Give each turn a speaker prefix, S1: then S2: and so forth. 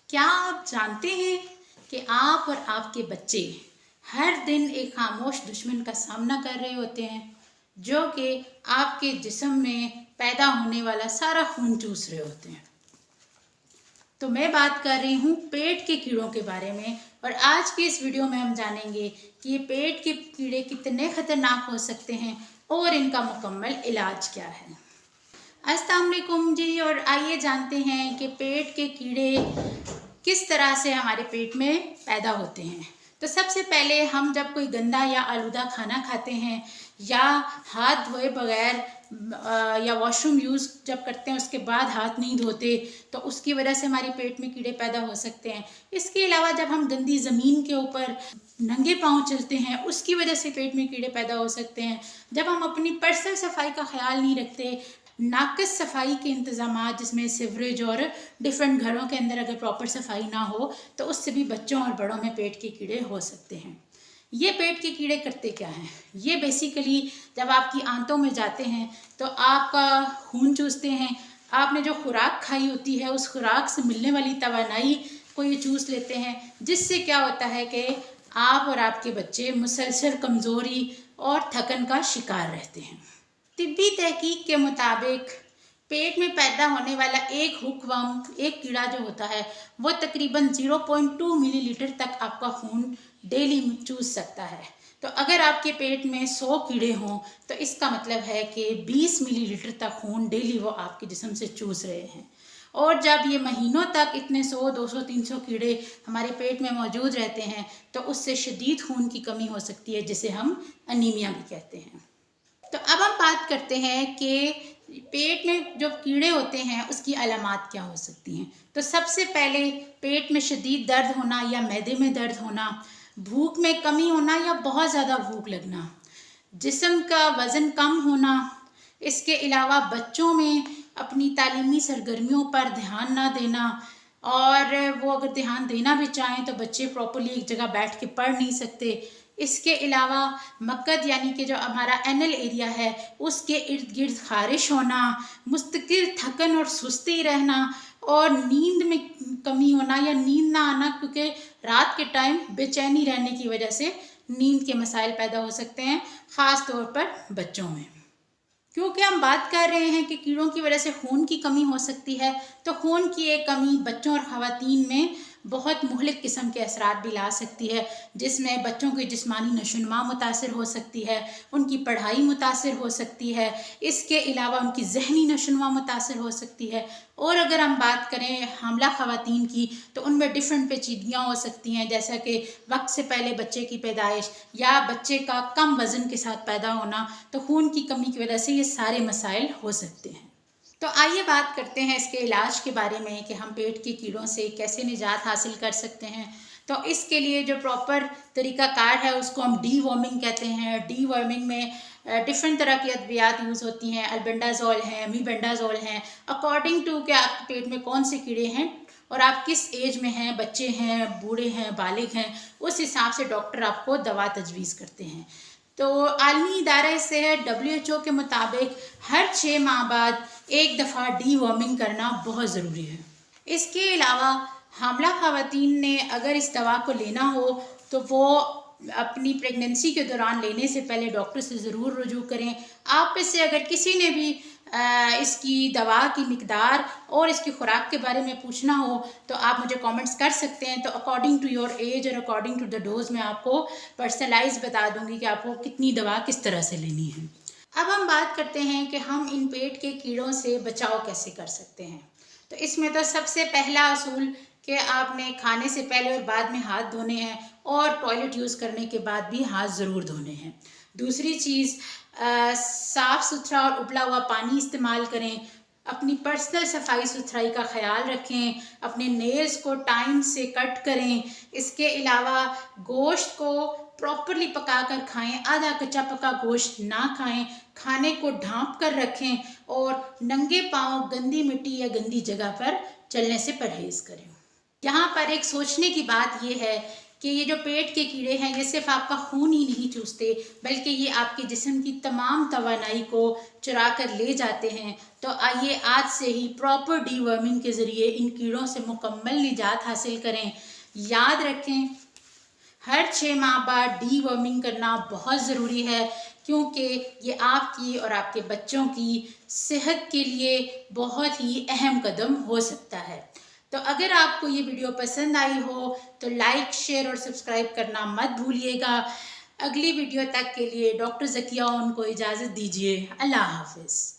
S1: क्या आप जानते हैं कि आप और आपके बच्चे हर दिन एक खामोश दुश्मन का सामना कर रहे होते हैं, जो कि आपके जिस्म में पैदा होने वाला सारा खून चूस रहे होते हैं। तो मैं बात कर रही हूँ पेट के कीड़ों के बारे में, और आज की इस वीडियो में हम जानेंगे कि ये पेट के कीड़े कितने खतरनाक हो सकते हैं और इनका मुकम्मल इलाज क्या है। अस्सलाम वालेकुम जी, और आइए जानते हैं कि पेट के कीड़े किस तरह से हमारे पेट में पैदा होते हैं। तो सबसे पहले हम जब कोई गंदा या आलूदा खाना खाते हैं या हाथ धोए बगैर या वॉशरूम यूज़ जब करते हैं उसके बाद हाथ नहीं धोते, तो उसकी वजह से हमारे पेट में कीड़े पैदा हो सकते हैं। इसके अलावा जब हम गंदी ज़मीन के ऊपर नंगे पाँव चलते हैं, उसकी वजह से पेट में कीड़े पैदा हो सकते हैं। जब हम अपनी पर्सनल सफाई का ख्याल नहीं रखते, नाक़िस सफाई के इंतज़ाम जिसमें सीवरेज और डिफरेंट घरों के अंदर अगर प्रॉपर सफाई ना हो, तो उससे भी बच्चों और बड़ों में पेट के कीड़े हो सकते हैं। ये पेट के कीड़े करते क्या हैं? ये बेसिकली जब आपकी आंतों में जाते हैं तो आपका खून चूसते हैं। आपने जो खुराक खाई होती है उस खुराक से मिलने वाली तवानाई को ये चूस लेते हैं, जिससे क्या होता है कि आप और आपके बच्चे मुसलसल कमज़ोरी और थकन का शिकार रहते हैं। तिब्बी तहकीक के मुताबिक पेट में पैदा होने वाला एक हुकवर्म, एक कीड़ा जो होता है, वो तकरीबन 0.2 मिलीलीटर तक आपका खून डेली चूस सकता है। तो अगर आपके पेट में 100 कीड़े हों तो इसका मतलब है कि 20 मिलीलीटर तक खून डेली वो आपके जिस्म से चूस रहे हैं। और जब ये महीनों तक इतने 100, 200, 300 कीड़े हमारे पेट में मौजूद रहते हैं तो उससे शदीद खून की कमी हो सकती है, जिसे हम अनीमिया भी कहते हैं। तो अब हम बात करते हैं कि पेट में जो कीड़े होते हैं उसकी अलामात क्या हो सकती हैं। तो सबसे पहले पेट में शदीद दर्द होना या मैदे में दर्द होना, भूख में कमी होना या बहुत ज़्यादा भूख लगना, जिस्म का वज़न कम होना। इसके अलावा बच्चों में अपनी तालीमी सरगर्मियों पर ध्यान ना देना, और वो अगर ध्यान देना भी चाहें तो बच्चे प्रॉपर्ली एक जगह बैठ के पढ़ नहीं सकते। इसके अलावा मक्कद यानी कि जो हमारा एनल एरिया है उसके इर्द गिर्द खारिश होना, मुस्तकिल थकन और सुस्ती रहना, और नींद में कमी होना या नींद ना आना, क्योंकि रात के टाइम बेचैनी रहने की वजह से नींद के मसाइल पैदा हो सकते हैं, ख़ास तौर पर बच्चों में। क्योंकि हम बात कर रहे हैं कि कीड़ों की वजह से खून की कमी हो सकती है, तो खून की एक कमी बच्चों और ख़वातीन में बहुत मुहलिक किस्म के असरात भी ला सकती है, जिसमें बच्चों की जिस्मानी नशोनुमा मुतासर हो सकती है, उनकी पढ़ाई मुतासर हो सकती है, इसके अलावा उनकी जहनी नशोनुमा मुतासर हो सकती है। और अगर हम बात करें हामला ख़वातीन की, तो उनमें डिफरेंट पेचीदगियाँ हो सकती हैं, जैसा कि वक्त से पहले बच्चे की पैदाइश या बच्चे का कम वज़न के साथ पैदा होना। तो खून की कमी की वजह से ये सारे मसाइल हो सकते हैं। तो आइए बात करते हैं इसके इलाज के बारे में कि हम पेट के कीड़ों से कैसे निजात हासिल कर सकते हैं। तो इसके लिए जो प्रॉपर तरीक़ाकार है उसको हम डीवॉर्मिंग कहते हैं। डीवॉर्मिंग में डिफरेंट तरह की अद्वियात यूज़ होती हैं। अल्बेंडाजोल हैं, मीबेंडाजोल हैं, अकॉर्डिंग टू कि आपके पेट में कौन से कीड़े हैं और आप किस एज में हैं, बच्चे हैं, बूढ़े हैं, बालिग हैं, उस हिसाब से डॉक्टर आपको दवा तजवीज़ करते हैं। तो आलमी इदारा सेहत WHO के मुताबिक हर 6 माह बाद एक दफ़ा डीवॉर्मिंग करना बहुत ज़रूरी है। इसके अलावा हामला ख़वातीन ने अगर इस दवा को लेना हो तो वो अपनी प्रेगनेंसी के दौरान लेने से पहले डॉक्टर से ज़रूर रुजू करें। आप में से अगर किसी ने भी इसकी दवा की मिकदार और इसकी खुराक के बारे में पूछना हो तो आप मुझे कमेंट्स कर सकते हैं। तो अकॉर्डिंग टू योर एज और अकॉर्डिंग टू द डोज मैं आपको पर्सनलाइज बता दूंगी कि आपको कितनी दवा किस तरह से लेनी है। अब हम बात करते हैं कि हम इन पेट के कीड़ों से बचाव कैसे कर सकते हैं। तो इसमें तो सबसे पहला असूल कि आपने खाने से पहले और बाद में हाथ धोने हैं, और टॉयलेट यूज़ करने के बाद भी हाथ ज़रूर धोने हैं। दूसरी चीज़, साफ़ सुथरा और उबला हुआ पानी इस्तेमाल करें, अपनी पर्सनल सफाई सुथराई का ख्याल रखें, अपने नेल्स को टाइम से कट करें। इसके अलावा गोश्त को प्रॉपरली पका कर खाएँ, आधा कच्चा पका गोश्त ना खाएं, खाने को ढाँप कर रखें, और नंगे पाँव गंदी मिट्टी या गंदी जगह पर चलने से परहेज़ करें। यहाँ पर एक सोचने की बात यह है कि ये जो पेट के कीड़े हैं ये सिर्फ आपका खून ही नहीं चूसते, बल्कि ये आपके जिस्म की तमाम तवानाई को चुरा कर ले जाते हैं। तो आइए आज से ही प्रॉपर डीवर्मिंग के ज़रिए इन कीड़ों से मुकम्मल निजात हासिल करें। याद रखें, हर 6 माह बाद डीवर्मिंग करना बहुत ज़रूरी है, क्योंकि ये आपकी और आपके बच्चों की सेहत के लिए बहुत ही अहम कदम हो सकता है। तो अगर आपको ये वीडियो पसंद आई हो तो लाइक, शेयर और सब्सक्राइब करना मत भूलिएगा। अगली वीडियो तक के लिए डॉक्टर ज़किया उनको इजाज़त दीजिए। अल्लाह हाफ़िज़।